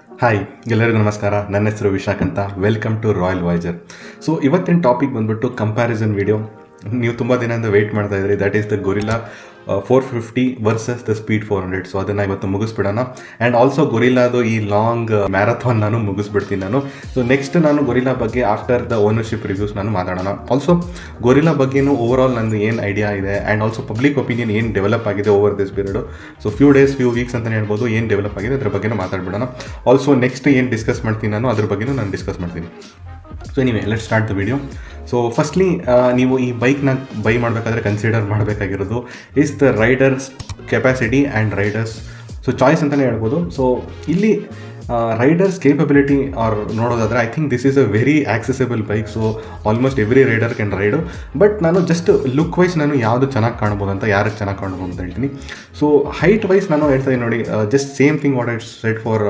Hi, ಎಲ್ಲರಿಗೂ ನಮಸ್ಕಾರ. ನನ್ನ ಹೆಸರು ವಿಶಾಖ್ ಅಂತ. Welcome to Royal Voyager. So ಇವತ್ತಿನ ಟಾಪಿಕ್ ಬಂದ್ಬಿಟ್ಟು ಕಂಪ್ಯಾರಿಸನ್ ವಿಡಿಯೋ. ನೀವು ತುಂಬ ದಿನದಿಂದ ವೆಯ್ಟ್ ಮಾಡ್ತಾ ಇದ್ರಿ. That is the gorilla 450 versus the speed 400. So ಅದನ್ನು ಇವತ್ತು ಮುಗಿಸ್ಬಿಡೋಣ. ಆ್ಯಂಡ್ ಆಲ್ಸೋ ಗೊರಿಲ್ಲಾದು ಈ ಲಾಂಗ್ ಮ್ಯಾರಥಾನ್ ನಾನು ಮುಗಿಸ್ಬಿಡ್ತೀನಿ ನಾನು. ಸೊ ನೆಕ್ಸ್ಟ್ ನಾನು ಗೊರಿಲ್ಲಾ ಬಗ್ಗೆ ಆಫ್ಟರ್ ದ ಓನರ್ಶಿಪ್ ರಿವ್ಯೂಸ್ ನಾನು ಮಾತಾಡೋಣ. ಆಲ್ಸೋ ಗೊರಿಲ್ಲಾ ಬಗ್ಗೆನೂ ಓವರ್ ಆಲ್ ನಂದು ಏನು ಐಡಿಯಾ ಇದೆ ಆ್ಯಂಡ್ ಆಲ್ಸೋ ಪಬ್ಲಿಕ್ ಒಪಿನಿಯನ್ ಏನು ಡೆವಲಪ್ ಆಗಿದೆ over this period. So few weeks ಅಂತಲೇ ಹೇಳ್ಬೋದು. ಏನು ಡೆವಲಪ್ ಆಗಿದೆ ಅದ್ರ ಬಗ್ಗೆನೂ ಮಾತಾಡ್ಬಿಡೋಣ. ಆಲ್ಸೋ ನೆಕ್ಸ್ಟ್ ಏನು ಡಿಸ್ಕಸ್ ಮಾಡ್ತೀನಿ ನಾನು ಅದ್ರ ಬಗ್ಗೆನೂ ನಾನು ಡಿಸ್ಕಸ್ ಮಾಡ್ತೀನಿ. So anyway, let's start the video. So firstly ನೀವು ಈ ಬೈಕ್ನ ಬೈ ಮಾಡಬೇಕಾದ್ರೆ ಕನ್ಸಿಡರ್ ಮಾಡಬೇಕಾಗಿರೋದು is the riders capacity and riders so choice ಅಂತಲೇ ಹೇಳ್ಬೋದು. ಸೊ ಇಲ್ಲಿ ರೈಡರ್ಸ್ ಕೇಪಬಿಲಿಟಿ ಆರ್ ನೋಡೋದಾದರೆ I think this is a very accessible bike. So almost every rider can ride. But ನಾನು ಜಸ್ಟ್ ಲುಕ್ ವೈಸ್ ನಾನು ಯಾವುದು ಚೆನ್ನಾಗಿ ಕಾಣ್ಬೋದು ಅಂತ, ಯಾರಿಗೆ ಚೆನ್ನಾಗಿ ಕಾಣ್ಬೋದು ಅಂತ ಹೇಳ್ತೀನಿ. ಸೊ ಹೈಟ್ ವೈಸ್ ನಾನು ಹೇಳ್ತೀನಿ ನೋಡಿ, just same thing what I said for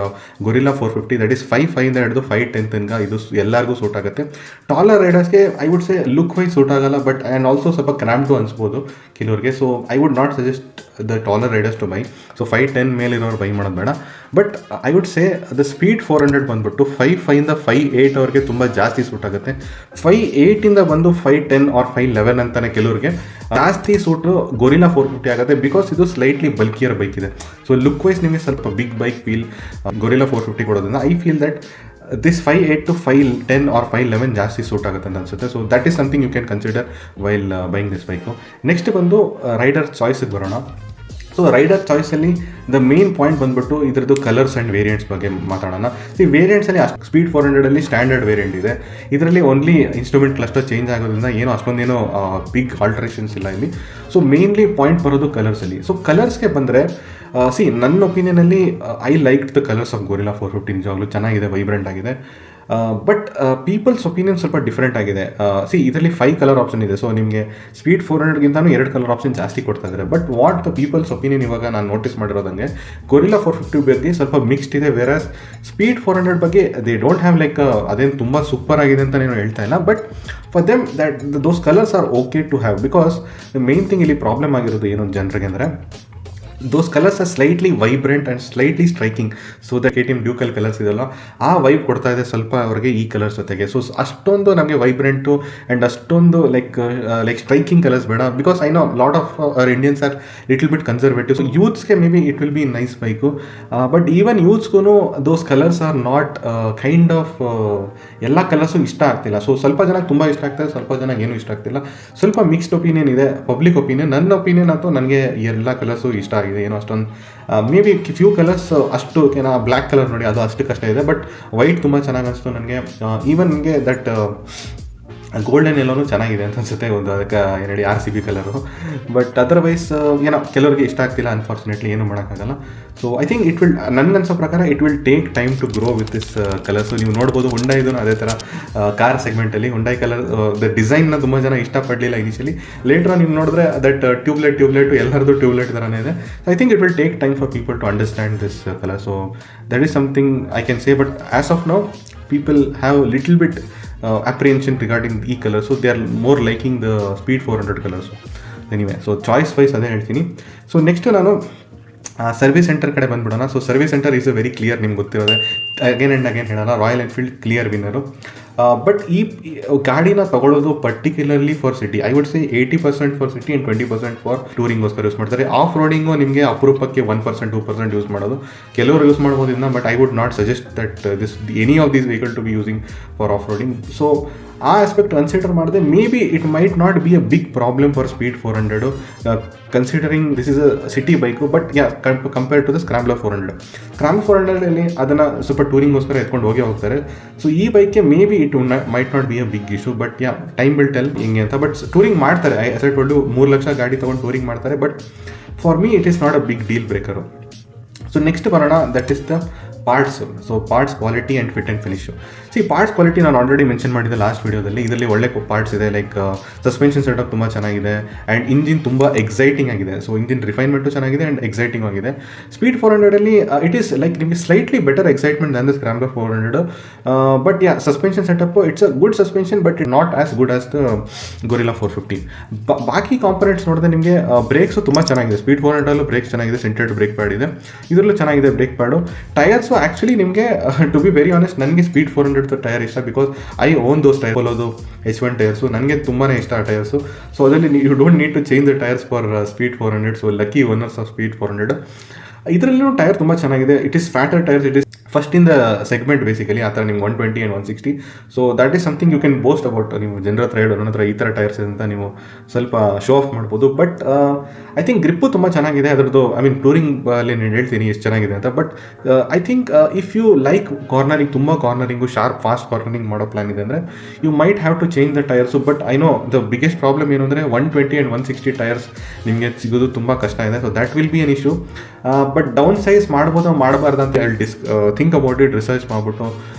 gorilla 450. That is 5'5" ಹಿಡಿದು 5'10" ತನಕ ಇದು ಎಲ್ಲರಿಗೂ ಸೂಟ್ ಆಗುತ್ತೆ. ಟಾಲರ್ ರೈಡರ್ಸ್ಗೆ I would say look wise suit ಆಗಲ್ಲ, ಬಟ್ ಆ್ಯಂಡ್ ಆಲ್ಸೋ ಸ್ವಲ್ಪ ಕ್ರ್ಯಾಂಪ್ಟು ಅನಿಸ್ಬೋದು ಕೆಲವ್ರಿಗೆ. So I would not suggest the taller riders to buy. So 5'10" ಮೇಲಿರೋರು ಬೈ ಮಾಡೋದು ಬೇಡ. But I would say the speed 400 ಬಂದುಬಿಟ್ಟು 5'5" 5'8" ಅವ್ರಿಗೆ ತುಂಬ ಜಾಸ್ತಿ ಸೂಟ್ ಆಗುತ್ತೆ. 5'8" ಬಂದು 5'10" ಆರ್ 5'11" ಅಂತಾನೆ ಕೆಲವ್ರಿಗೆ ಜಾಸ್ತಿ ಸೂಟು ಗೊರಿಲ್ಲಾ 450 ಆಗುತ್ತೆ. ಬಿಕಾಸ್ ಇದು ಸ್ಲೈಟ್ಲಿ ಬಲ್ಕಿಯರ್ ಬೈಕ್ ಇದೆ. ಸೊ ಲುಕ್ ವೈಸ್ ನಿಮಗೆ ಸ್ವಲ್ಪ ಬಿಗ್ ಬೈಕ್ ಫೀಲ್ ಗೊರಿಲ್ಲಾ 450 ಕೊಡೋದ್ರಿಂದ I feel that this 5'8" to 5'10" or 5'11" ಜಾಸ್ತಿ ಸೂಟ್ ಆಗುತ್ತೆ ಅಂತ ಅನ್ಸುತ್ತೆ. So that is something you can consider while buying this bike. Next ಬಂದು ರೈಡರ್ ಚಾಯ್ಸಿಗೆ ಬರೋಣ. ಸೊ ರೈಡರ್ ಚಾಯ್ಸಲ್ಲಿ ದ ಮೇನ್ ಪಾಯಿಂಟ್ ಬಂದುಬಿಟ್ಟು ಇದರದ್ದು ಕಲರ್ಸ್ ಆ್ಯಂಡ್ ವೇರಿಯಂಟ್ಸ್ ಬಗ್ಗೆ ಮಾತಾಡೋಣ. ಈ ವೇರಿಯಂಟ್ಸಲ್ಲಿ ಸ್ಪೀಡ್ 400 ಸ್ಟ್ಯಾಂಡರ್ಡ್ ವೇರಿಯಂಟ್ ಇದೆ. ಇದರಲ್ಲಿ ಓನ್ಲಿ ಇನ್ಸ್ಟ್ರೂಮೆಂಟ್ ಕ್ಲಸ್ಟರ್ ಚೇಂಜ್ ಆಗೋದ್ರಿಂದ ಏನೋ ಅಷ್ಟೊಂದೇನೋ ಬಿಗ್ ಆಲ್ಟ್ರೇಷನ್ಸ್ ಇಲ್ಲ ಇಲ್ಲಿ. ಸೊ ಮೇನ್ಲಿ ಪಾಯಿಂಟ್ ಬರೋದು ಕಲರ್ಸಲ್ಲಿ. ಸೊ ಕಲರ್ಸ್ಗೆ ಬಂದರೆ ನನ್ನ ಒಪಿನಿಯನಲ್ಲಿ I like the colours of Guerrilla 450. ನಿಜವಾಗ್ಲೂ ಚೆನ್ನಾಗಿದೆ, ವೈಬ್ರೆಂಟ್ ಆಗಿದೆ. ಬಟ್ ಪೀಪಲ್ಸ್ ಒಪಿನಿಯನ್ ಸ್ವಲ್ಪ ಡಿಫ್ರೆಂಟ್ ಆಗಿದೆ. ಇದರಲ್ಲಿ 5 ಕಲರ್ ಆಪ್ಷನ್ ಇದೆ. ಸೊ ನಿಮಗೆ ಸ್ಪೀಡ್ 400ಗಿಂತನೂ 2 ಕಲರ್ ಆಪ್ಷನ್ ಜಾಸ್ತಿ ಕೊಡ್ತಾ ಇದ್ದಾರೆ. But what the peoples opinion ಇವಾಗ ನಾನು ನೋಟಿಸ್ ಮಾಡಿರೋದಂಗೆ ಗೊರಿಲ್ಲಾ 450 ಬಗ್ಗೆ ಸ್ವಲ್ಪ ಮಿಕ್ಸ್ಡ್ ಇದೆ. ವೇರಸ್ ಸ್ಪೀಡ್ 400 ಬಗ್ಗೆ ದೇ ಡೋಂಟ್ ಹ್ಯಾವ್ ಲೈಕ್ ಅದೇನು ತುಂಬ ಸೂಪರ್ ಆಗಿದೆ ಅಂತ ನಾನು ಹೇಳ್ತಾ ಇಲ್ಲ. But for them that those colours are okay to have. Because main thing ಇಲ್ಲಿ ಪ್ರಾಬ್ಲಮ್ ಆಗಿರೋದು ಏನು ಜನರಿಗೆ ಅಂದರೆ those colours are slightly vibrant and slightly striking. So the KTM ಡ್ಯೂಕಲ್ ಕಲರ್ಸ್ ಇದೆಲ್ಲ ಆ ವೈಬ್ ಕೊಡ್ತಾ ಇದೆ ಸ್ವಲ್ಪ ಅವ್ರಿಗೆ ಈ ಕಲರ್ಸ್ ಜೊತೆಗೆ. ಸೊ ಅಷ್ಟೊಂದು ನಮಗೆ ವೈಬ್ರೆಂಟು ಆ್ಯಂಡ್ ಅಷ್ಟೊಂದು ಲೈಕ್ ಸ್ಟ್ರೈಕಿಂಗ್ ಕಲರ್ಸ್ ಬೇಡ. Because I know lot of our Indians are little bit conservative. So ಯೂತ್ಸ್ಗೆ may be it will be nice bike. But even ಯೂತ್ಸ್ಗೂ those colours are not kind of ಎಲ್ಲ colours ಇಷ್ಟ ಆಗ್ತಿಲ್ಲ. So ಸ್ವಲ್ಪ ಜನಕ್ಕೆ ತುಂಬ ಇಷ್ಟ ಆಗ್ತದೆ, ಸ್ವಲ್ಪ ಜನಕ್ಕೆ ಏನೂ ಇಷ್ಟ ಆಗ್ತಿಲ್ಲ. ಸ್ವಲ್ಪ ಮಿಕ್ಸ್ಡ್ ಒಪಿನಿಯನ್ ಇದೆ, ಪಬ್ಲಿಕ್ ಒಪಿನಿಯನ್. ನನ್ನ ಒಪಿನಿಯನ್ ಅಂತೂ ನನಗೆ ಎಲ್ಲ ಕಲರ್ಸು ಇಷ್ಟ ಆಗಿದೆ. ಏನೋ ಅಷ್ಟೊಂದು ಮೇ ಬಿ ಫ್ಯೂ ಕಲರ್ಸ್ ಅಷ್ಟು ಬ್ಲ್ಯಾಕ್ ಕಲರ್ ನೋಡಿ ಅದು ಅಷ್ಟಕ್ಕಷ್ಟೇ ಇದೆ. ಬಟ್ ವೈಟ್ ತುಂಬ ಚೆನ್ನಾಗಿ ಅನಿಸ್ತು ನನಗೆ. ಈವನ್ ನನಗೆ ದಟ್ ಗೋಲ್ಡನ್ ಎಲ್ಲನೂ ಚೆನ್ನಾಗಿದೆ ಅಂತ ಅನಿಸುತ್ತೆ. ಒಂದು ಅದಕ್ಕೆ ಎರಡು RCB ಕಲರು. ಬಟ್ ಅದರ್ವೈಸ್ ಏನೋ ಕೆಲವರಿಗೆ ಇಷ್ಟ ಆಗ್ತಿಲ್ಲ, ಅನ್ಫಾರ್ಚುನೇಟ್ಲಿ ಏನೂ ಮಾಡೋಕ್ಕಾಗಲ್ಲ. So I think it will, ನನಗನ್ಸೋ ಪ್ರಕಾರ it will take time to grow with this colours. ನೀವು ನೋಡ್ಬೋದು ಹುಂಡೈದು ಅದೇ ಥರ ಕಾರ್ ಸೆಗ್ಮೆಂಟಲ್ಲಿ ಹುಂಡೈ ಕಲರ್ ದ ಡಿಸೈನ್ನ ತುಂಬ ಜನ ಇಷ್ಟಪಡಲಿಲ್ಲ ಇನಿಷಿಯಲಿ. ಲೇಟ್ರ್ ನೀವು ನೋಡಿದ್ರೆ ದಟ್ ಟ್ಯೂಬ್ಲೈಟ್ ಎಲ್ಲರದ್ದು ಟ್ಯೂಬ್ಲೈಟ್ ಥರನೇ ಇದೆ. I think it will take time for people to understand this colour. So that is something I can say. But as of now people have little bit apprehension regarding the color, so they are more liking the speed 400 colors. Anyway, so choice wise ಅದೇ ಹೇಳ್ತೀನಿ. So next ನಾನು service centre ಕಡೆ ಬಂದುಬಿಡೋಣ. So service centre is a very clear, ನಿಮ್ಗೆ ಗೊತ್ತಿರೋದೆ. Again and again ಹೇಳೋಣ, Royal Enfield clear winner. But ಈ ಗಾಡಿನ ತಗೊಳ್ಳೋದು particularly for city. I would say 80% for city and 20% for ಟೂರಿಂಗೋಸ್ಕರ ಯೂಸ್ ಮಾಡ್ತಾರೆ. ಆಫ್ ರೋಡಿಂಗು ನಿಮಗೆ ಅಪರೂಪಕ್ಕೆ 1% 2% ಯೂಸ್ ಮಾಡೋದು ಕೆಲವರು ಯೂಸ್ ಮಾಡ್ಬೋದಿಲ್ಲ. But I would not suggest that this any of these vehicle to B using for off roading. So ಆ aspect consider ಮಾಡಿದೆ may be it might not be a big problem for Speed 400 considering this is a city bike. But yeah compare to the Scrambler 400. Scrambler 400 ಅದನ್ನು ಸ್ವಲ್ಪ ಟೂರಿಂಗೋಸ್ಕರ ಎತ್ಕೊಂಡು ಹೋಗ್ತಾರೆ. So ಈ ಬೈಕ್ಗೆ may be it might not be a big issue. But yeah time will tell ಹಿಂಗೆ ಅಂತ. But touring ಮಾಡ್ತಾರೆ, ಐ ಸೆಡ್ 3 ಲಕ್ಷ ಗಾಡಿ ತೊಗೊಂಡು ಟೂರಿಂಗ್ ಮಾಡ್ತಾರೆ. But for me it is not a big deal breaker. So next ಬರೋಣ, that is the parts. So parts quality and fit and finish. Parts quality ನಾನು already mention ಮಾಡಿದ್ದೆ last ವೀಡಿಯೋದಲ್ಲಿ. ಇದರಲ್ಲಿ ಒಳ್ಳೆ parts ಇದೆ. ಲೈಕ್ ಸಸ್ಪೆನ್ಷನ್ ಸೆಟಪ್ ತುಂಬ ಚೆನ್ನಾಗಿದೆ and engine ತುಂಬ ಎಕ್ಸೈಟಿಂಗ್ ಆಗಿದೆ. ಸೊ ಇಂಜಿನ್ ರಿಫೈನ್ಮೆಂಟು ಚೆನ್ನಾಗಿದೆ ಆ್ಯಂಡ್ ಎಕ್ಸೈಟಿಂಗ್ ಆಗಿದೆ. ಸ್ಪೀಡ್ 400ಅಲ್ಲಿ ಇಟ್ ಈಸ್ ಲೈಕ್ ನಿಮಗೆ slightly better excitement than the Scrambler 400. But yeah suspension setup it's a good suspension, but it not as good as the gorilla 450. ಬಾಕಿ components ನೋಡಿದ್ರೆ ನಿಮಗೆ brakes ತುಂಬ ಚೆನ್ನಾಗಿದೆ. Speed 400ಅಲ್ಲೂ brakes ಚೆನ್ನಾಗಿದೆ, ಸೆಂಟರ್ಡ್ ಬ್ರೇಕ್ ಪ್ಯಾಡ್ ಇದೆ. ಇದರಲ್ಲೂ ಚೆನ್ನಾಗಿದೆ brake pad. Tyres also actually ನಿಮಗೆ ಟು ಬಿ ವೆರಿ ಆನೆಸ್ಟ್ ನನಗೆ ಸ್ಪೀಡ್ 400 ಟೈರ್ ಇಷ್ಟ, because I own those tyre. ಪೋಲೋದು H1 ಟೈರ್ಸು ನನಗೆ ತುಂಬಾ ಇಷ್ಟ ಆ ಟೈರ್ಸು. ಸೊ ಅದರಲ್ಲಿ you don't need to change the tyres for Speed 400. So lucky owners of Speed 400. ಇದರಲ್ಲೂ ಟೈರ್ ತುಂಬ ಚೆನ್ನಾಗಿದೆ. It is fatter tyres, it is first in the segment basically. ಆ ಥರ ನಿಮ್ಗೆ 120 and 160. So that is something you can boast about. ನೀವು ಜನರ ಹತ್ರ ಹೇಳೋ ನನ್ನ ಹತ್ರ ಈ ಥರ ಟೈರ್ಸ್ ಅಂತ ನೀವು ಸ್ವಲ್ಪ ಶೋ ಆಫ್ ಮಾಡ್ಬೋದು. ಬಟ್ ಐ ಥಿಂಕ್ ಗ್ರಿಪ್ಪು ತುಂಬ ಚೆನ್ನಾಗಿದೆ ಅದರದ್ದು. ಐ ಮೀನ್ ಟೂರಿಂಗ್ ಅಲ್ಲಿ ನಾನು ಹೇಳ್ತೀನಿ ಎಷ್ಟು ಚೆನ್ನಾಗಿದೆ ಅಂತ. But I think if you like cornering, ತುಂಬ ಕಾರ್ನರಿಂಗು, ಶಾರ್ಪ್ ಫಾಸ್ಟ್ ಕಾರ್ನರಿಂಗ್ ಮಾಡೋ ಪ್ಲಾನ್ ಇದೆ ಅಂದರೆ you might have to change the tyres. But I know the biggest problem ಏನು ಅಂದರೆ 120 ಆ್ಯಂಡ್ 160 ಟೈರ್ಸ್ ನಿಮಗೆ ಸಿಗೋದು ತುಂಬ ಕಷ್ಟ ಇದೆ. So that will be an issue. But down size ಮಾಡ್ಬೋದು ಮಾಡಬಾರ್ದು ಅಂತ ಹೇಳಿ ಥಿಂಕ್ ಅಬೌಟ್ ಇಟ್, ರಿಸರ್ಚ್ ಮಾಡಿಬಿಟ್ಟು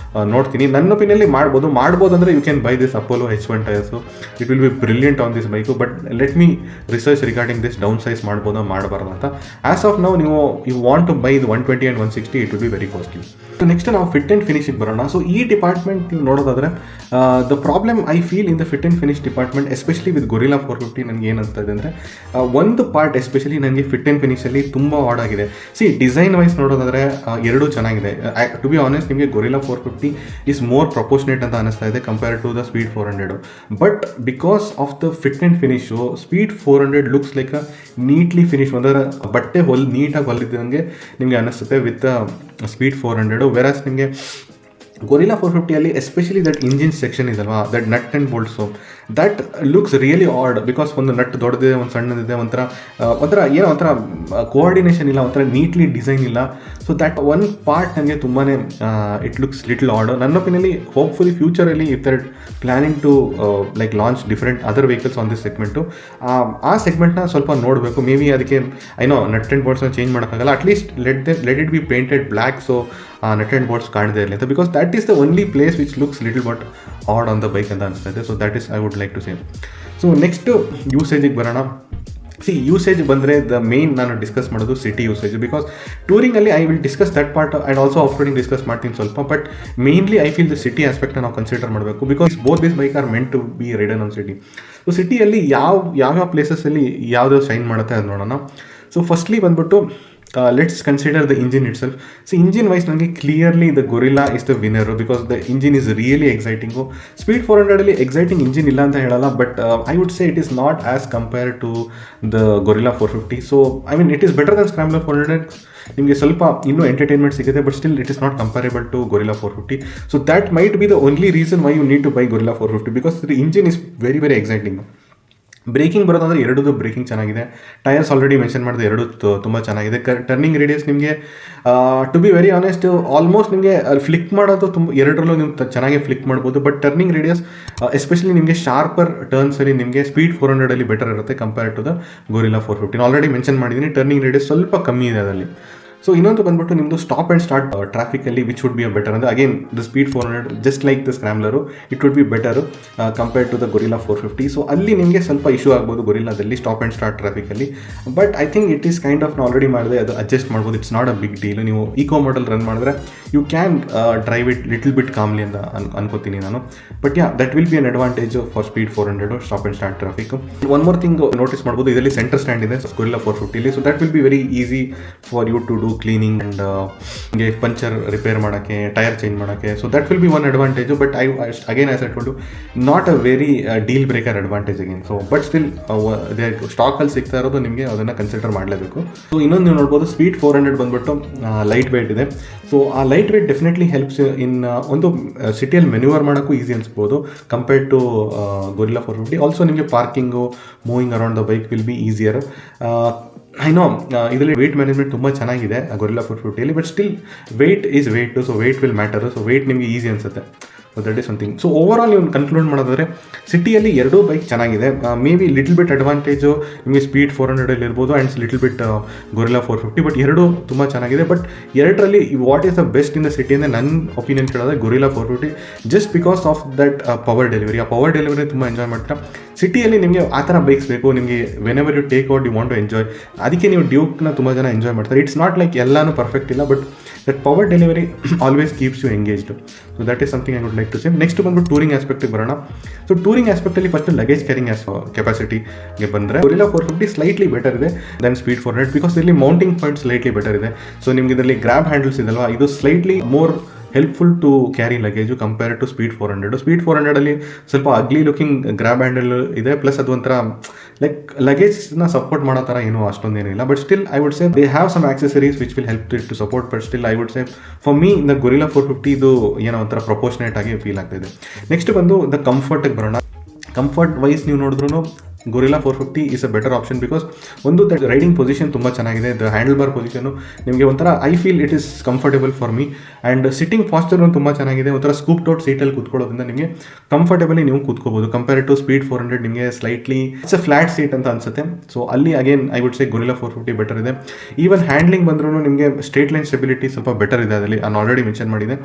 ನೋಡ್ತೀನಿ. ನನ್ನ ಒಪಿನಿಯಲ್ಲಿ ಮಾಡ್ಬೋದು ಅಂದರೆ you can buy this Apollo H1 tyres. It will be brilliant on this bike. But let me research regarding this, downsize ಮಾಡ್ಬೋದೋ ಮಾಡಬಾರ್ದು ಅಂತ. ಆ್ಯಸ್ ಆಫ್ ನಾವು ನೀವು ಯು ವಾಂಟ್ ಟು ಬೈ ಇದು 120 and 160, it will be very costly. So next ನಾವು fit and ಫಿನಿಶಿಗೆ ಬರೋಣ. So ಈ department ನೀವು ನೋಡೋದಾದರೆ the problem I feel in the fit and finish department, especially with gorilla 450 ನನಗೆ ಏನಂತ ಇದೆ ಅಂದರೆ ಒಂದು ಪಾರ್ಟ್ ಎಸ್ಪೆಷಲಿ ನನಗೆ ಫಿಟ್ ಆ್ಯಂಡ್ ಫಿನಿಶಲ್ಲಿ ತುಂಬ ಆಡ್ ಆಗಿದೆ. ಡಿಸೈನ್ ವೈಸ್ ನೋಡೋದಾದರೆ ಎರಡೂ ಚೆನ್ನಾಗಿದೆ. ಟು ಬಿ ಆನೆಸ್ಟ್ ನಿಮಗೆ ಗೊರಿಲ್ಲಾ 450 ಈಸ್ ಮೋರ್ ಪ್ರಪೋರ್ಷನೇಟ್ ಅಂತ ಅನಿಸ್ತಾ ಇದೆ compare to the speed 400. But because of the fit and finish speed 400 looks like a neatly finish, ಒಂದರ ಬಟ್ಟೆ ನೀಟಾಗಿ ಹೊಲಿದಂಗೆ ನಿಮಗೆ ಅನ್ನಿಸುತ್ತೆ ವಿತ್ ಸ್ಪೀಡ್ 400. ವೆರಾಸ್ ನಿಮಗೆ Guerrilla 450 especially that engine section ಇದಲ್ವಾ, that nut and bolts, that looks really odd. Because ಒಂದು nut ದೊಡ್ಡದಿದೆ, ಒಂದು ಸಣ್ಣದಿದೆ, ಒಂಥರ ಕೋಆರ್ಡಿನೇಷನ್ ಇಲ್ಲ, ಒಂಥರ ನೀಟ್ಲಿ ಡಿಸೈನ್ ಇಲ್ಲ. ಸೊ ದ್ಯಾಟ್ ಒನ್ ಪಾರ್ಟ್ ನನಗೆ ತುಂಬಾ ಇಟ್ ಲುಕ್ಸ್ ಲಿಟಲ್ ಆಡ್. ನನ್ನ ಒಪಿನಿಯನ್ಲಿ ಹೋಪ್ಫುಲಿ ಫ್ಯೂಚರಲ್ಲಿ if they're planning to like launch different other vehicles on this segment, ಆ ಸೆಗ್ಮೆಂಟ್ನ ಸ್ವಲ್ಪ ನೋಡಬೇಕು. ಮೇ ಬಿ ಅದಕ್ಕೆ ಐನೋ ನಟ್ ಆ್ಯಂಡ್ ಬೋಲ್ಟ್ಸ್ನ ಚೇಂಜ್ ಮಾಡೋಕ್ಕಾಗಲ್ಲ. At least let it be painted black, so nut and bolts ಕಾಣದೇ ಇರಲಿ ಅಂತ. Because that is the only place which looks little but odd on the bike ಅಂತ ಅನಿಸ್ತಾ ಇದೆ. So that is I would like to say. So next ಯೂಸೇಜಿಗೆ ಬರೋಣ. Usage ಬಂದರೆ the main ನಾನು ಡಿಸ್ಕಸ್ ಮಾಡೋದು ಸಿಟಿ ಯೂಸೇಜ್. ಬಿಕಾಸ್ ಟೂರಿಂಗಲ್ಲಿ I will discuss that part and also off roading discuss ಮಾಡ್ತೀನಿ ಸ್ವಲ್ಪ. But mainly I feel the city ಆಸ್ಪೆಕ್ಟ್ನ ನಾವು ಕನ್ಸಿಡರ್ ಮಾಡಬೇಕು. Because both this bike are meant to be ridden on city. So ಸಿಟಿಯಲ್ಲಿ ಯಾವ್ಯಾವ ಪ್ಲೇಸಸ್ಸಲ್ಲಿ ಯಾವ್ದು ಶೈನ್ ಮಾಡುತ್ತೆ ಅದು ನೋಡೋಣ. ಸೊ ಫಸ್ಟ್ಲಿ ಬಂದ್ಬಿಟ್ಟು let's consider the engine itself. So engine wise ನನಗೆ clearly the Guerrilla is the winner, because the engine is really exciting. Speed 400 exciting engine ಇಲ್ಲ ಅಂತ ಹೇಳಲ್ಲ, but I would say it is not as compare to the gorilla 450. So I mean it is better than Scrambler 400. ನಿಮಗೆ ಸ್ವಲ್ಪ ಇನ್ನೂ entertainment ಸಿಗುತ್ತೆ, but still it is not comparable to gorilla 450. So that might be the only reason why you need to buy Guerrilla 450, because the engine is very very exciting. Braking ಬರೋದಂದರೆ ಎರಡೂ braking ಚೆನ್ನಾಗಿದೆ. Tyres already mention ಮಾಡಿದೆ, ಎರಡೂ ತುಂಬ ಚೆನ್ನಾಗಿದೆ. Turning radius ನಿಮಗೆ to be very honest almost ನಿಮಗೆ flick ಮಾಡೋದು ಎರಡರಲ್ಲೂ ನೀವು ಚೆನ್ನಾಗಿ ಫ್ಲಿಕ್ ಮಾಡ್ಬೋದು. ಬಟ್ ಟರ್ನಿಂಗ್ ರೇಡಿಯಸ್ ಎಸ್ಪೆಷಲಿ ನಿಮಗೆ ಶಾರ್ಪರ್ ಟರ್ನ್ಸಲ್ಲಿ ನಿಮಗೆ ಸ್ಪೀಡ್ 400 ಬೆಟರ್ ಇರುತ್ತೆ compare to the gorilla 450. Already mention ಮಾಡಿದ್ದೀನಿ, ಟರ್ನಿಂಗ್ ರೇಡಿಯಸ್ ಸ್ವಲ್ಪ ಕಮ್ಮಿ ಇದೆ ಅದರಲ್ಲಿ. ಸೊ ಇನ್ನೊಂದು ಬಂದ್ಬಿಟ್ಟು ನಿಮ್ಮದು ಸ್ಟಾಪ್ ಆ್ಯಂಡ್ ಸ್ಟಾರ್ಟ್ ಟ್ರಾಫಿಕಲ್ಲಿ which would be a better ಅಂದರೆ again the speed 400 just like the Scrambler it would be better compare to the gorilla 450. So ಅಲ್ಲಿ ನಿಮಗೆ ಸ್ವಲ್ಪ ಇಶ್ಯೂ ಆಗ್ಬೋದು ಗೊರಿಲ್ಲಾದಲ್ಲಿ ಸ್ಟಾಪ್ ಆ್ಯಂಡ್ ಸ್ಟಾರ್ಟ್ ಟ್ರಾಫಿಕಲ್ಲಿ. But I think it is kind of ನಾವು already ಮಾಡಿದೆ, ಅದು ಅಡ್ಜಸ್ಟ್ ಮಾಡ್ಬೋದು. It's not a big deal. ನೀವು ಈಕೋ ಮಾಡೆಲ್ ರನ್ ಮಾಡಿದ್ರೆ you can drive it little bit calmly ಅಂತ ಅನ್ಕೋತೀನಿ ನಾನು. But that will be an advantage for Speed 400 stop and start traffic. One more thing notice ಮಾಡ್ಬೋದು, ಇದರಲ್ಲಿ centre stand ಇದೆ Guerrilla 450. So that will be very easy for you to do cleaning and ನಿಮಗೆ puncture repair ಮಾಡೋಕ್ಕೆ, tyre change ಮಾಡೋಕ್ಕೆ. So that will be one advantage. But again as I told you not a very deal breaker advantage again. So but still ಸ್ಟಾಕಲ್ಲಿ ಸಿಗ್ತಾ ಇರೋದು ನಿಮಗೆ ಅದನ್ನು consider ಮಾಡಲೇಬೇಕು. So ಇನ್ನೊಂದು ನೀವು ನೋಡ್ಬೋದು ಸ್ಪೀಡ್ 400 ಬಂದ್ಬಿಟ್ಟು ಲೈಟ್ ವೇಟ್ ಇದೆ. ಸೊ ಆ light weight definitely helps in ಒಂದು ಸಿಟಿಯಲ್ಲಿ ಮೆನ್ಯೂವರ್ ಮಾಡೋಕ್ಕೂ ಈಸಿ ಅನಿಸ್ಬೋದು ಕಂಪೇರ್ ಟು ಗೊರಿಲ್ಲಾ 450. ಆಲ್ಸೋ ನಿಮಗೆ parking, moving around the bike will be easier. I know ಇದರಲ್ಲಿ ವೆಯ್ಟ್ ಮ್ಯಾನೇಜ್ಮೆಂಟ್ ತುಂಬ ಚೆನ್ನಾಗಿದೆ Guerrilla 450, but still weight is weight. So weight will matter. So weight ನಿಮಗೆ easy ಅನಿಸುತ್ತೆ. So that is something. So overall ನೀವು conclude ಮಾಡೋದಾದರೆ ಸಿಟಿಯಲ್ಲಿ ಎರಡೂ bike ಚೆನ್ನಾಗಿದೆ. May be little bit advantage ನಿಮಗೆ ಸ್ಪೀಡ್ 400 ಇರ್ಬೋದು and little bit Guerrilla 450. But ಎರಡೂ ತುಂಬ ಚೆನ್ನಾಗಿದೆ. ಬಟ್ ಎರಡರಲ್ಲಿ what is the best in the city ಅಂದರೆ ನನ್ನ ಒಪಿನಿಯನ್ ಕೇಳೋದ್ರೆ Guerrilla 450, just because of that power delivery. ಆ ಪವರ್ ಡೆಲಿವರಿ ತುಂಬ ಎಂಜಾಯ್ ಮಾಡ್ತಾರೆ. ಸಿಟಿಯಲ್ಲಿ ನಿಮಗೆ ಆ ಥರ ಬೈಕ್ಸ್ ಬೇಕು, ನಿಮಗೆ whenever you take out you want to enjoy, ಅದಕ್ಕೆ ನೀವು ಡ್ಯೂಕ್ನ ತುಂಬ ಜನ ಎಂಜಾಯ್ ಮಾಡ್ತಾರೆ. ಇಟ್ಸ್ ನಾಟ್ ಲೈಕ್ ಎಲ್ಲನೂ ಪರ್ಫೆಕ್ಟ್ ಇಲ್ಲ, but that power delivery always keeps you engaged. So that is something I would like to say. Next ಬಂದ್ಬಿಟ್ಟು touring ಆಸ್ಪೆಕ್ಟಿಗೆ ಬರೋಣ. ಸೊ ಟೂರಿಂಗ್ ಆಸ್ಪೆಕ್ಟಲ್ಲಿ ಫಸ್ಟ್ ಲಗೇಜ್ ಕ್ಯಾರಿಂಗ್ ಕೆಪಾಸಿಟಿಗೆ ಬಂದರೆ ಗೊರಿಲ್ಲಾ 450 ಸ್ಲೈಟ್ಲಿ ಬೆಟರ್ ಇದೆ ದೆನ್ ಸ್ಪೀಡ್ 400 ಬಿಕಾಸ್ ಇಲ್ಲಿ ಮೌಂಟಿಂಗ್ ಪಾಯಿಂಟ್ ಸ್ಲೈಟ್ಲಿ ಬೆಟರ್ ಇದೆ. ಸೊ ನಿಮ್ಗೆ ಇದರಲ್ಲಿ ಗ್ರ್ಯಾಬ್ ಹ್ಯಾಂಡಲ್ಸ್ ಇದಲ್ವಾ, ಇದು slightly more helpful to carry luggage compare to Speed 400. Speed 400ಅಲ್ಲಿ ಸ್ವಲ್ಪ ಅಗ್ಲಿ ಲುಕಿಂಗ್ ಗ್ರ್ಯಾಬ್ ಹ್ಯಾಂಡಲ್ ಇದೆ, ಪ್ಲಸ್ ಅದು ಒಂಥರ ಲೈಕ್ ಲಗೇಜ್ನ ಸಪೋರ್ಟ್ ಮಾಡೋ ಥರ ಏನೂ ಅಷ್ಟೊಂದೇನಿಲ್ಲ. But still I would say they have some accessories which will help to support, but still I would say for me the gorilla 450 ಇದು ಏನೋ ಒಂಥರ ಪ್ರಪೋರ್ಷನೇಟ್ ಆಗಿ ಫೀಲ್ ಆಗ್ತಿದೆ. ನೆಕ್ಸ್ಟ್ ಬಂದು ದ ಕಂಫರ್ಟಿಗೆ ಬರೋಣ. ಕಂಫರ್ಟ್ ವೈಸ್ ನೀವು ನೋಡಿದ್ರು Guerrilla 450 is a better option because ಒಂದು ದಟ್ ರೈಡಿಂಗ್ ಪೊಸಿಷನ್ ತುಂಬ ಚೆನ್ನಾಗಿದೆ. ದ ಹ್ಯಾಂಡಲ್ ಬಾರ್ ಪೊಸಿಷನು ನಿಮಗೆ ಒಂಥರ I feel it is comfortable for me and sitting posture ತುಂಬ ಚೆನ್ನಾಗಿದೆ. ಒಂಥರ ಸ್ಕೂಪ್ ಔಟ್ ಸೀಟಲ್ಲಿ ಕೂತ್ಕೊಳ್ಳೋದ್ರಿಂದ ನಿಮಗೆ ಕಂಫರ್ಟೇಬಲಿ ನೀವು ಕೂತ್ಕೋಬೋದು. ಕಂಪೇರ್ ಟು ಸ್ಪೀಡ್ 400 ನಿಮಗೆ slightly it's a flat seat ಅಂತ ಅನ್ಸುತ್ತೆ. ಸೊ ಅಲ್ಲಿ again I would say Guerrilla 450 better ಇದೆ. ಈವನ್ ಹ್ಯಾಂಡ್ಲಿಂಗ್ ಬಂದ್ರೂ ನಿಮಗೆ ಸ್ಟ್ರೇಟ್ ಲೈನ್ ಸ್ಟೆಬಿಲಿಟಿ ಸ್ವಲ್ಪ ಬೆಟರ್ ಇದೆ. ಅದರಲ್ಲಿ ನಾನು ಆಲ್ರೆಡಿ ಮೆನ್ಷನ್ ಮಾಡಿದೆ,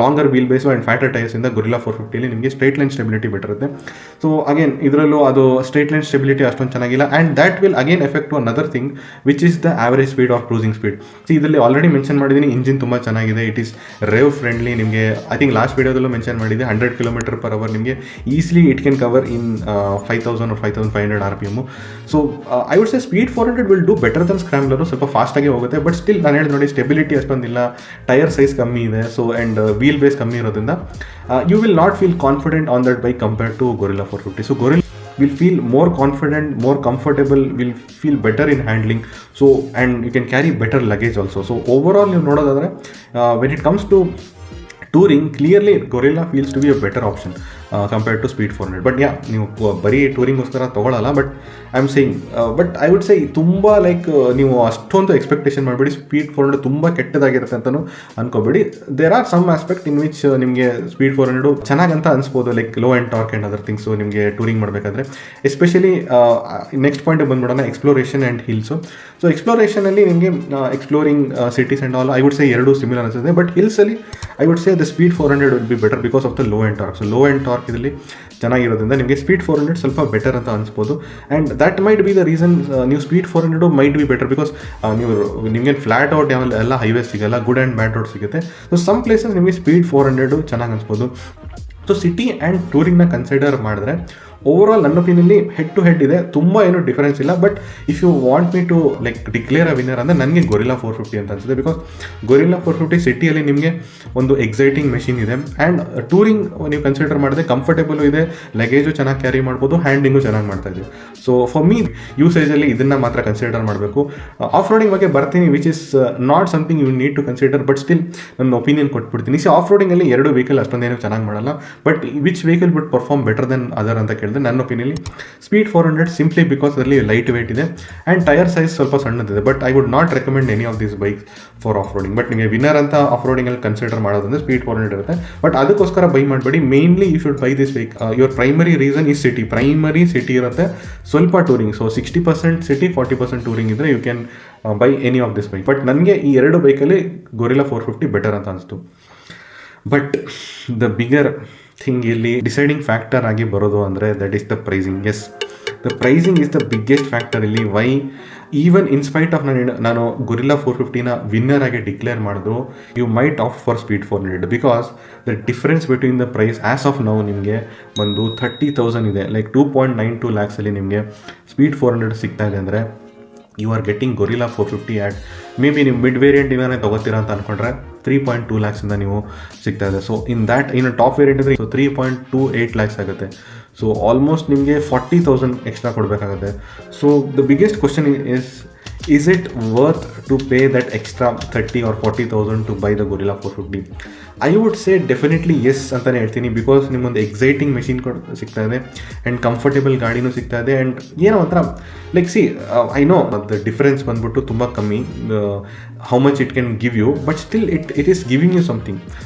longer wheel base and fatter ಟೈರ್ಸಿಂದ ಗೊರಿಲ್ಲಾ 450 ನಿಮಗೆ ಸ್ಟ್ರೇಟ್ ಲೈನ್ ಸ್ಟೆಬಿಲಿಟಿ ಬೆಟರ್ ಇದೆ. ಸೊ ಅಗೇನ್ ಇದರಲ್ಲೂ ಅದು ಸ್ಟ್ರೇಟ್ ಸ್ಟೆಬಿಲಿಟಿ ಅಷ್ಟೊಂದು ಚೆನ್ನಾಗಿಲ್ಲ and that will again effect to another thing which is the average speed of cruising speed. So ಇದರಲ್ಲಿ already mention ಮಾಡಿದ್ದೀನಿ, engine ತುಂಬ ಚೆನ್ನಾಗಿದೆ, ಇಟ್ ಈಸ್ ರೇವ್ ಫ್ರೆಂಡ್ಲಿ. ನಿಮಗೆ ಐ ಥಿಂಕ್ ಲಾಸ್ಟ್ ವೀಡಿಯೋದಲ್ಲೂ ಮೆನ್ಷನ್ ಮಾಡಿದೆ 100 km/h ನಿಮಗೆ easily it can cover in 5000 or 5500 RPM. So I would say Speed 400 will do better than Scrambler, ಸ್ವಲ್ಪ ಫಾಸ್ಟಾಗಿ ಹೋಗುತ್ತೆ. ಬಟ್ ಸ್ಟಿಲ್ ನಾನು ಹೇಳಿದ್ ನೋಡಿ ಸ್ಟೆಬಿಲಿಟಿ ಅಷ್ಟೊಂದಿಲ್ಲ, ಟೈರ್ ಸೈಜ್ ಕಮ್ಮಿ ಇದೆ. ಸೊ ಆ್ಯಂಡ್ ವೀಲ್ ಬೇಸ್ ಕಮ್ಮಿ ಇರೋದ್ರಿಂದ you will not feel confident on that bike compare to gorilla 450. So Gorilla will feel more confident, more comfortable, will feel better in handling. So and you can carry better luggage also. So overall you nodadadre when it comes to touring, clearly Gorilla feels to be a better option compared to Speed 400. But yeah, ನೀವು ಬರೀ ಟೂರಿಂಗೋಸ್ಕರ ತೊಗೊಳ್ಳಲ್ಲ. But I am saying but I would say ತುಂಬ like ನೀವು ಅಷ್ಟೊಂದು expectation ಮಾಡಬೇಡಿ. Speed 400 ತುಂಬ ಕೆಟ್ಟದಾಗಿರುತ್ತೆ ಅಂತಲೂ ಅನ್ಕೋಬೇಡಿ. There are some aspect in which ನಿಮಗೆ ಸ್ಪೀಡ್ 400 ಚೆನ್ನಾಗಂತ ಅನ್ಸ್ಬೋದು, like low end torque and other things ನಿಮಗೆ ಟೂರಿಂಗ್ ಮಾಡಬೇಕಾದ್ರೆ. ಎಸ್ಪೆಷಲಿ ನೆಕ್ಸ್ಟ್ ಪಾಯಿಂಟಿಗೆ ಬಂದ್ಬಿಡೋಣ, ಎಕ್ಸ್ಪ್ಲೋರೇಷನ್ ಆ್ಯಂಡ್ ಹಿಲ್ಸು. ಸೊ ಎಕ್ಸ್ಪ್ಲೋರೇಷನಲ್ಲಿ ನಿಮಗೆ exploring cities and all I would say ಎರಡು ಸಿಮಿಲರ್ ಅನಿಸುತ್ತೆ. ಬಟ್ ಹಿಲ್ಸಲ್ಲಿ I would say the speed 400 will be better because of the low end torque. So low end torque ಇದರಲ್ಲಿ ಚೆನ್ನಾಗಿರೋದ್ರಿಂದ ನಿಮಗೆ speed 400 ಸ್ವಲ್ಪ better ಅಂತ ಅನಿಸ್ಬೋದು. And that might be the reason ನೀವು speed 400 might be better because ನೀವು ನಿಮಗೆ flat out ಎಲ್ಲ ಹೈವೇಸ್ ಸಿಗಲ್ಲ, ಗುಡ್ ಆ್ಯಂಡ್ ಬ್ಯಾಡ್ ರೋಡ್ ಸಿಗುತ್ತೆ. ಸೊ ಸಮ್ ಪ್ಲೇಸಸ್ ನಿಮಗೆ ಸ್ಪೀಡ್ 400 ಚೆನ್ನಾಗಿ ಅನಿಸ್ಬೋದು. ಸೊ ಸಿಟಿ ಆ್ಯಂಡ್ ಟೂರಿಂಗ್ನ ಕನ್ಸಿಡರ್ ಮಾಡಿದ್ರೆ ಓವರಾಲ್ ನನ್ನ ಒಪಿನಿಯಲ್ಲಿ ಹೆಡ್ ಟು ಹೆಡ್ ಇದೆ, ತುಂಬ ಏನೂ ಡಿಫರೆನ್ಸ್ ಇಲ್ಲ. But if you want me to like declare a winner ಅಂದರೆ ನನಗೆ ಗೊರಿಲ್ಲಾ 450 ಅಂತ ಅನಿಸುತ್ತೆ. ಬಿಕಾಸ್ ಗೊರಿಲ್ಲಾ 450 ಸಿಟಿಯಲ್ಲಿ ನಿಮಗೆ ಒಂದು ಎಕ್ಸೈಟಿಂಗ್ ಮೆಷಿನ್ ಇದೆ ಆ್ಯಂಡ್ ಟೂರಿಂಗ್ ನೀವು ಕನ್ಸಿಡರ್ ಮಾಡಿದ್ರೆ ಕಂಫರ್ಟೇಬಲು ಇದೆ, ಲಗೇಜು ಚೆನ್ನಾಗಿ ಕ್ಯಾರಿ ಮಾಡ್ಬೋದು, ಹ್ಯಾಂಡಿಂಗು ಚೆನ್ನಾಗಿ ಮಾಡ್ತಾ ಇದ್ದೀವಿ. ಸೊ ಫಾರ್ ಮೀ ಯೂಸೇಜಲ್ಲಿ ಇದನ್ನು ಮಾತ್ರ ಕನ್ಸಿಡರ್ ಮಾಡಬೇಕು. ಆಫ್ ರೋಡಿಂಗ್ ಬಗ್ಗೆ ಬರ್ತೀನಿ, which is not something you need to consider. But still ನನ್ನ ಒಪಿನಿಯನ್ ಕೊಟ್ಬಿಡ್ತೀನಿ. ಸಿ ಆಫ್ ರೋಡಿಂಗಲ್ಲಿ ಎರಡು ವೆಹಿಕಲ್ ಅಷ್ಟೊಂದೇನು ಚೆನ್ನಾಗಿ ಮಾಡಲ್ಲ, but which vehicle would perform better than other ಅಂತ ಕೇಳಿದ್ರೆ ನನ್ನ ಒಪಿನಿಯನ್ಲಿ ಸ್ಪೀಡ್ 400 ಸಿಂಪ್ಲಿ ಬಿಕಾಸ್ ಅದರಲ್ಲಿ ಲೈಟ್ ವೇಟ್ ಇದೆ ಆ್ಯಂಡ್ ಟೈರ್ ಸೈಜ್ ಸ್ವಲ್ಪ ಸಣ್ಣದಿದೆ. But I would not recommend any of these bikes for off roading. But ನಿಮಗೆ ವಿನ್ನರ್ ಅಂತ ಆಫ್ ರೋಡಿಂಗಲ್ಲಿ ಕನ್ಸಿಡರ್ ಮಾಡೋದಂದ್ರೆ ಸ್ಪೀಡ್ 400 ಇರುತ್ತೆ. ಬಟ್ ಅದಕ್ಕೋಸ್ಕರ ಬೈ ಮಾಡಬೇಡಿ. Mainly you should buy this bike. Your primary reason is city. Primary city ಇರುತ್ತೆ, ಸ್ವಲ್ಪ touring. So 60% city, 40% touring ಇದ್ದರೆ you can buy any of this bike. But ನನಗೆ ಈ ಎರಡು ಬೈಕಲ್ಲಿ ಗೊರಿಲ್ಲಾ 450 ಬೆಟರ್ ಅಂತ ಅನಿಸ್ತು. ಬಟ್ ದ ಬಿಗರ್ ಥಿಂಗ್ ಇಲ್ಲಿ ಡಿಸೈಡಿಂಗ್ ಫ್ಯಾಕ್ಟರ್ ಆಗಿ ಬರೋದು ಅಂದರೆ that is the pricing. Yes, the pricing is the biggest factor ಇಲ್ಲಿ. ವೈ ಈವನ್ ಇನ್ಸ್ಪೈಟ್ ಆಫ್ ನಾನು ಗೊರಿಲ್ಲಾ 450ನ ವಿನ್ನರ್ ಆಗಿ ಡಿಕ್ಲೇರ್ ಮಾಡಿದ್ರು, you might opt for Speed 400 because the difference between the price as of now ನಿಮಗೆ ಒಂದು 30,000 ಇದೆ. Like 2.92 lakhsಲ್ಲಿ ನಿಮಗೆ speed 400 ಸಿಗ್ತಾ ಇದೆ ಅಂದರೆ you are getting Gorilla 450 at maybe ನೀವು ಮಿಡ್ ವೇರಿಯಂಟ್ ಏನಾರೇ ತೊಗೋತೀರಾ ಅಂತ ಅಂದ್ಕೊಂಡ್ರೆ 3.2 lakhs ನೀವು ಸಿಗ್ತಾ ಇದೆ. ಸೊ ಇನ್ ದ್ಯಾಟ್ ಇನ್ನು ಟಾಪ್ ವೇರಿಯಂಟ್ ಅಂದರೆ 3.28 lakhs ಆಗುತ್ತೆ. ಸೊ ಆಲ್ಮೋಸ್ಟ್ ನಿಮಗೆ 40,000 ಎಕ್ಸ್ಟ್ರಾ ಕೊಡಬೇಕಾಗುತ್ತೆ. So the biggest question is it worth to pay that extra 30 or 40,000 to buy the Gorilla 450? I would say definitely yes ಅಂತಾನೆ ಹೇಳ್ತೀನಿ. ಬಿಕಾಸ್ ನಿಮ್ಮೊಂದು exciting machine ಸಿಗ್ತಾ ಇದೆ ಆ್ಯಂಡ್ ಕಂಫರ್ಟೇಬಲ್ ಗಾಡಿನೂ ಸಿಗ್ತಾ ಇದೆ ಆ್ಯಂಡ್ ಏನೋ ಒಂಥರ like see I know the difference ಬಂದ್ಬಿಟ್ಟು ತುಂಬ ಕಮ್ಮಿ, how much it can give you, but still it is giving you something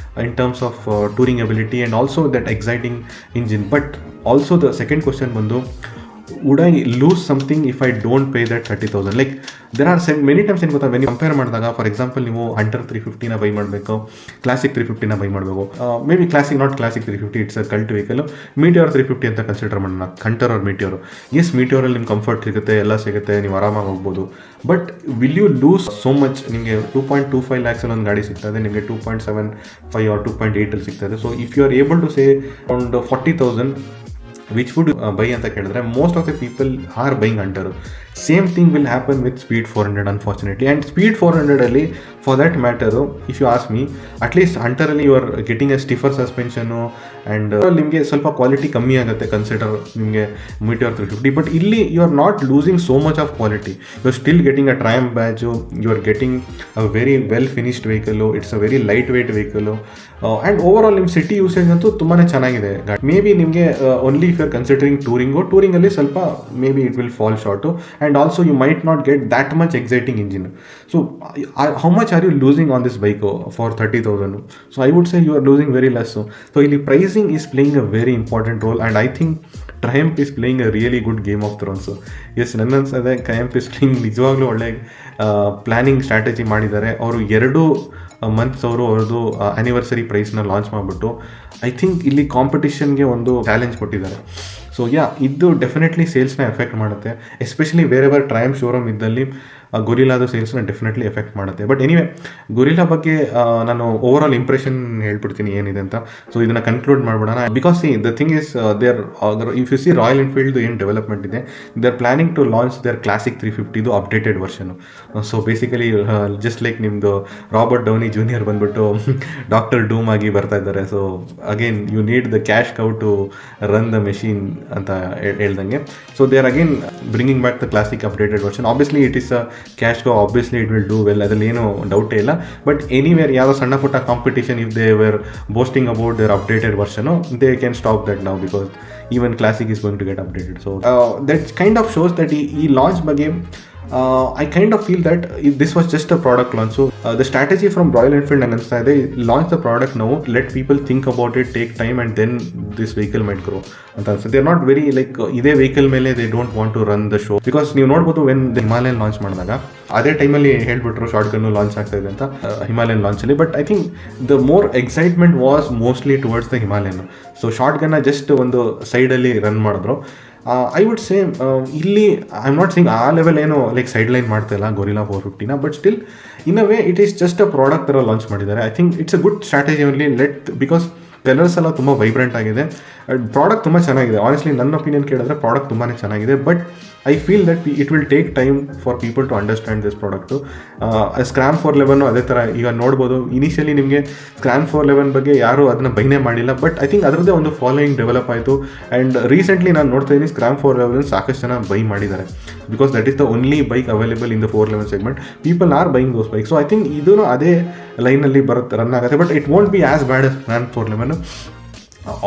in terms of touring ability and also that exciting engine. But also the second question ಬಂದು would I lose something if I don't pay that 30,000. Like there are many times ಏನು ಗೊತ್ತಾ, when compare ಮಾಡಿದಾಗ for example ನೀವು Hunter 350ನ buy ಮಾಡಬೇಕು, classic 350ನ buy ಮಾಡಬೇಕು. Maybe not Classic 350, it's a cult vehicle. Meteor 350 ಅಂತ consider ಮಾಡೋಣ, Hunter or Meteor. Yes, ಮೀಟಿಯೋರಲ್ಲಿ ನಿಮ್ಗೆ ಕಂಫರ್ಟ್ ಸಿಗುತ್ತೆ, ಎಲ್ಲ ಸಿಗುತ್ತೆ, ನೀವು ಆರಾಮಾಗಿ ಹೋಗ್ಬೋದು. But will you lose so much? ನಿಮಗೆ 2.25 lakhs ಒಂದು ಗಾಡಿ ಸಿಗ್ತದೆ, ನಿಮಗೆ 2.75 or 2.8 ಸಿಗ್ತದೆ. So if you are able to say around 40,000 which would buy ಅಂತ ಕೇಳಿದ್ರೆ, most of the people are buying Hunter. Same thing will happen with speed 400 unfortunately. And speed 400ಅಲ್ಲಿ for that matter, if you ask me, at least ಹಂಟರಲ್ಲಿ you are getting a stiffer suspension and ನಿಮಗೆ ಸ್ವಲ್ಪ quality ಕಮ್ಮಿ ಆಗುತ್ತೆ consider ನಿಮಗೆ Meteor 350. But ಇಲ್ಲಿ you are not losing so much of quality. You are still getting a Triumph badge, you are getting a very well finished vehicle, it's a very light weight vehicle. And over all ನಿಮ್ಮ city usage ಅಂತೂ ತುಂಬಾ ಚೆನ್ನಾಗಿದೆ. May be ನಿಮಗೆ only if you are considering ಟೂರಿಂಗಲ್ಲಿ ಸ್ವಲ್ಪ may B it will fall short. And also you might not get that much exciting engine. So how much are you losing on this bike for 30,000? So I would say you are losing very less. So ಇಲ್ಲಿ pricing is playing a very important role. And I think Triumph is playing a really good game of thrones. Yes, ನನ್ನ ಅನ್ಸದೆ triumph is playing ನಿಜವಾಗ್ಲೂ ಒಳ್ಳೆ planning strategy ಮಾಡಿದ್ದಾರೆ. ಅವರು 2 months ಅವ್ರದ್ದು anniversary ಪ್ರೈಸ್ನ launch ಮಾಡಿಬಿಟ್ಟು I think ಇಲ್ಲಿ ಕಾಂಪಿಟಿಷನ್ಗೆ ಒಂದು ಚಾಲೆಂಜ್ ಕೊಟ್ಟಿದ್ದಾರೆ. ಸೊ ಇದು ಡೆಫಿನೆಟ್ಲಿ ಸೇಲ್ಸ್ನ ಎಫೆಕ್ಟ್ ಮಾಡುತ್ತೆ. ಎಸ್ಪೆಷಲಿ ಬೇರೆ ಟ್ರಯಂಫ್ ಶೋರೂಮ್ ಇದ್ದಲ್ಲಿ ಗೊರಿಲ್ಲಾದ ಸೇಲ್ಸ್ನ ಡೆಫಿನೆಟ್ಲಿ ಎಫೆಕ್ಟ್ ಮಾಡುತ್ತೆ. ಬಟ್ ಎನಿವೆ, ಗೊರಿಲ್ಲಾ ಬಗ್ಗೆ ನಾನು ಓವರ್ ಆಲ್ ಇಂಪ್ರೆಷನ್ ಹೇಳ್ಬಿಡ್ತೀನಿ ಏನಿದೆ ಅಂತ. ಸೊ ಇದನ್ನು ಕನ್ಕ್ಲೂಡ್ ಮಾಡ್ಬಿಡೋಣ. Because the thing is if you see Royal Enfield ಏನು ಡೆವಲಪ್ಮೆಂಟ್ ಇದೆ, they are planning to launch their classic 350 updated version. So basically just like ನಿಮ್ಮದು ರಾಬರ್ಟ್ ಡೌನಿ ಜೂನಿಯರ್ ಬಂದ್ಬಿಟ್ಟು doctor Doom ಆಗಿ ಬರ್ತಾ ಇದ್ದಾರೆ. So again you need the cash cow to run the machine ಅಂತ ಹೇಳ್ದಂಗೆ. So they are again bringing back the classic updated version. Obviously it is a cash co, obviously it will do well, ಅದರಲ್ಲಿ ಏನೂ ಡೌಟೇ ಇಲ್ಲ. But anywhere ಯಾವುದೋ ಸಣ್ಣ ಪುಟ್ಟ competition if they were boasting about their updated version, they can stop that now because even Classic is going to get updated. So that kind of shows that ಈ launch ಬಗ್ಗೆ I kind of feel that this was just a product launch. So the strategy from Royal Enfield and they launch the product now, let people think about it, take time, and then this vehicle might grow. So they're not very like ಇದೇ vehicle ಮೇಲೆ they don't want to run the show, because ನೀವು ನೋಡ್ಬೋದು when Himalayan launch ಮಾಡಿದಾಗ ಅದೇ ಟೈಮಲ್ಲಿ ಹೇಳ್ಬಿಟ್ರು short gun launch ಆಗ್ತಾ ಇದೆ ಅಂತ ಹಿಮಾಲಯನ್ ಲಾಂಚಲ್ಲಿ. But I think the more excitement was mostly towards the Himalayan. So short ಗನ್ನ ಜಸ್ಟ್ ಒಂದು ಸೈಡಲ್ಲಿ ರನ್ ಮಾಡಿದ್ರು. ಐ ವುಡ್ ಸೇ ಇಲ್ಲಿ ಐ ಆಮ್ ನಾಟ್ ಸೇಯಿಂಗ್ ಆ ಲೆವೆಲ್ ಏನು ಲೈಕ್ ಸೈಡ್ ಲೈನ್ ಮಾಡ್ತಾ ಇಲ್ಲ ಗೊರಿಲ್ಲಾ 450ನ, but still in a way it is just a product ಥರ ಲಾಂಚ್ ಮಾಡಿದ್ದಾರೆ. I think it's a good strategy only because colours ಎಲ್ಲ ತುಂಬ ವೈಬ್ರೆಂಟ್ ಆಗಿದೆ, ಪ್ರಾಡಕ್ಟ್ ತುಂಬ ಚೆನ್ನಾಗಿದೆ. ಆನೆಸ್ಟ್ಲಿ ನನ್ನ ಒಪಿನಿಯನ್ ಕೇಳಿದ್ರೆ ಪ್ರಾಡಕ್ಟ್ ತುಂಬಾ ಚೆನ್ನಾಗಿದೆ. But I feel that it will take time for people to understand this product. Scram 411 ಅದೇ ಥರ ಈಗ ನೋಡ್ಬೋದು. ಇನಿಷಿಯಲಿ ನಿಮಗೆ ಸ್ಕ್ರಾಮ್ 411 ಬಗ್ಗೆ ಯಾರೂ ಅದನ್ನು ಬೈನೇ ಮಾಡಿಲ್ಲ, ಬಟ್ ಐ ಥಿಂಕ್ ಅದರದ್ದೇ ಒಂದು ಫಾಲೋಯಿಂಗ್ ಡೆವಲಪ್ ಆಯಿತು. ಆ್ಯಂಡ್ ರೀಸೆಂಟ್ಲಿ ನಾನು ನೋಡ್ತಾ ಇದ್ದೀನಿ ಸ್ಕ್ರಾಮ್ 411 ಸಾಕಷ್ಟು ಜನ ಬೈ ಮಾಡಿದ್ದಾರೆ, because that is the only bike available in the 411 segment. People are buying those bike. So I think ಇದೂ ಅದೇ ಲೈನಲ್ಲಿ ರನ್ ಆಗುತ್ತೆ. But it won't be as bad as Scram 411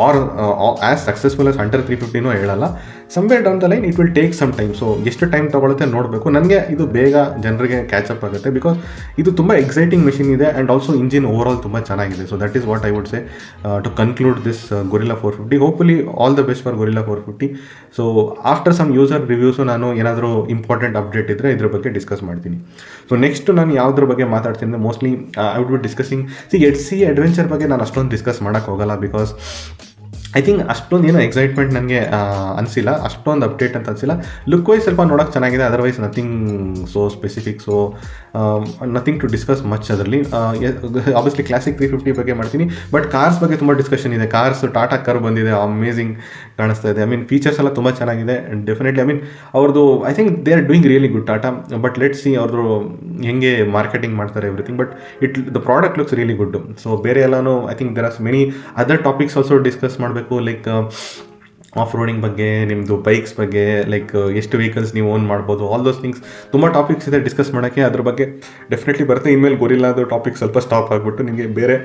or as successful as Hunter 350 ಹೇಳಲ್ಲ. Somewhere down the line it will take some time. So ಎಷ್ಟು time ತೊಗೊಳುತ್ತೆ ನೋಡಬೇಕು. ನನಗೆ ಇದು ಬೇಗ ಜನರಿಗೆ ಕ್ಯಾಚಪ್ ಆಗುತ್ತೆ, ಬಿಕಾಸ್ ಇದು ತುಂಬ ಎಕ್ಸೈಟಿಂಗ್ ಮೆಷಿನ್ ಇದೆ. And also engine overall ತುಂಬ ಚೆನ್ನಾಗಿದೆ. So that is what I would say to conclude this Gorilla 450. Hopefully all the best for gorilla 450. So after some user reviews ನಾನು ಏನಾದರೂ important update ಇದ್ದರೆ ಇದ್ರ ಬಗ್ಗೆ discuss ಮಾಡ್ತೀನಿ. So next ನಾನು ಯಾವುದ್ರ ಬಗ್ಗೆ ಮಾತಾಡ್ತೀನಿ ಅಂದರೆ mostly I would be discussing C adventure ಬಗ್ಗೆ ನಾನು ಅಷ್ಟೊಂದು ಡಿಸ್ಕಸ್ ಮಾಡೋಕ್ಕೆ ಹೋಗಲ್ಲ, ಬಿಕಾಸ್ ಐ ಥಿಂಕ್ ಅಷ್ಟೊಂದು ಏನೋ ಎಕ್ಸೈಟ್ಮೆಂಟ್ ನನಗೆ ಅನಿಸಿಲ್ಲ, ಅಷ್ಟೊಂದು ಅಪ್ಡೇಟ್ ಅಂತ ಅನಿಸಿಲ್ಲ. ಲುಕ್ ವೈಸ್ ಸ್ವಲ್ಪ ನೋಡೋಕ್ಕೆ ಚೆನ್ನಾಗಿದೆ, otherwise nothing so specific. So nothing to discuss much ಅದರಲ್ಲಿ. ಆಬ್ವಿಯಸ್ಲಿ ಕ್ಲಾಸಿಕ್ 350 ಬಗ್ಗೆ ಮಾಡ್ತೀನಿ, ಬಟ್ ಕಾರ್ಸ್ ಬಗ್ಗೆ ತುಂಬ ಡಿಸ್ಕಷನ್ ಇದೆ. ಕಾರ್ಸ್ ಟಾಟಾ ಕರ್ ಬಂದಿದೆ, ಅಮೇಝಿಂಗ್ ಕಾಣಿಸ್ತಾ ಇದೆ. ಐ ಮೀನ್ ಫೀಚರ್ಸ್ ಎಲ್ಲ ತುಂಬ ಚೆನ್ನಾಗಿದೆ. ಡೆಫಿನೆಟ್ಲಿ ಐ ಮೀನ್ ಅವ್ರದ್ದು I think they are doing really good Tata. But let see ಅವ್ರದ್ದು ಹೆಂಗೆ ಮಾರ್ಕೆಟಿಂಗ್ ಮಾಡ್ತಾರೆ everything. But the product looks really good. So ಬೇರೆ ಎಲ್ಲನೂ I think there are many other topics also discuss ಮಾಡಬೇಕು, like off roading ಬಗ್ಗೆ, ನಿಮ್ಮದು bikes ಬಗ್ಗೆ, like ಎಷ್ಟು ವೆಹಿಕಲ್ಸ್ ನೀವು ಓನ್ ಮಾಡ್ಬೋದು, ಆಲ್ ದೋಸ್ ಥಿಂಗ್ಸ್ ತುಂಬ ಟಾಪಿಕ್ಸ್ ಇದೆ ಡಿಸ್ಕಸ್ ಮಾಡೋಕ್ಕೆ. ಅದ್ರ ಬಗ್ಗೆ ಡೆಫಿನೆಟ್ಲಿ ಬರುತ್ತೆ. ಇನ್ಮೇಲೆ ಗೊರಿಲ್ಲಾದ ಟಾಪಿಕ್ ಸ್ವಲ್ಪ ಸ್ಟಾಪ್ ಆಗಿಬಿಟ್ಟು ನಿಮಗೆ ಬೇರೆ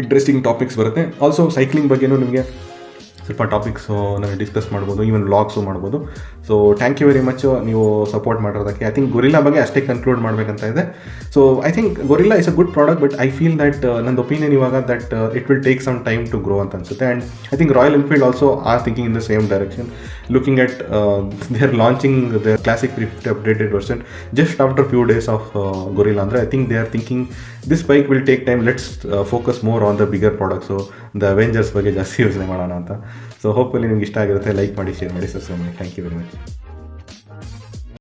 ಇಂಟ್ರೆಸ್ಟಿಂಗ್ ಟಾಪಿಕ್ಸ್ ಬರುತ್ತೆ. ಆಲ್ಸೋ ಸೈಕ್ಲಿಂಗ್ ಬಗ್ಗೆನೂ ನಿಮಗೆ ಸ್ವಲ್ಪ ಟಾಪಿಕ್ಸು ನಾವು ಡಿಸ್ಕಸ್ ಮಾಡ್ಬೋದು, ಈವನ್ ವ್ಲಾಗ್ಸು ಮಾಡ್ಬೋದು. So thank you very much ನೀವು ಸಪೋರ್ಟ್ ಮಾಡಿರೋದಕ್ಕೆ. ಐ ಥಿಂಕ್ ಗೊರಿಲ್ಲಾ ಬಗ್ಗೆ ಅಷ್ಟೇ ಕನ್ಕ್ಲೂಡ್ ಮಾಡಬೇಕಂತ ಇದೆ. So I think Gorilla is a good product, but I feel that ನಂದು ಒಪಿನಿಯನ್ ಇವಾಗ that it will take some time to grow ಅಂತ ಅನ್ಸುತ್ತೆ. And I think Royal Enfield also are thinking in the same direction, looking at they are launching their classic 350 updated version just after few days of Gorilla. Andre I think they are thinking this bike will take time, let's focus more on the bigger products. So the Avengers ಬಗ್ಗೆ ಜಾಸ್ತಿ ಯೋಚನೆ ಮಾಡೋಣ ಅಂತ. So hopefully ನಿಮ್ಗೆ ಇಷ್ಟ ಆಗಿರುತ್ತೆ, like ಮಾಡಿ, share ಮಾಡಿ, ಸಬ್ಸ್ಕ್ರೈಬ್ ಮಾಡಿ. Thank you very much.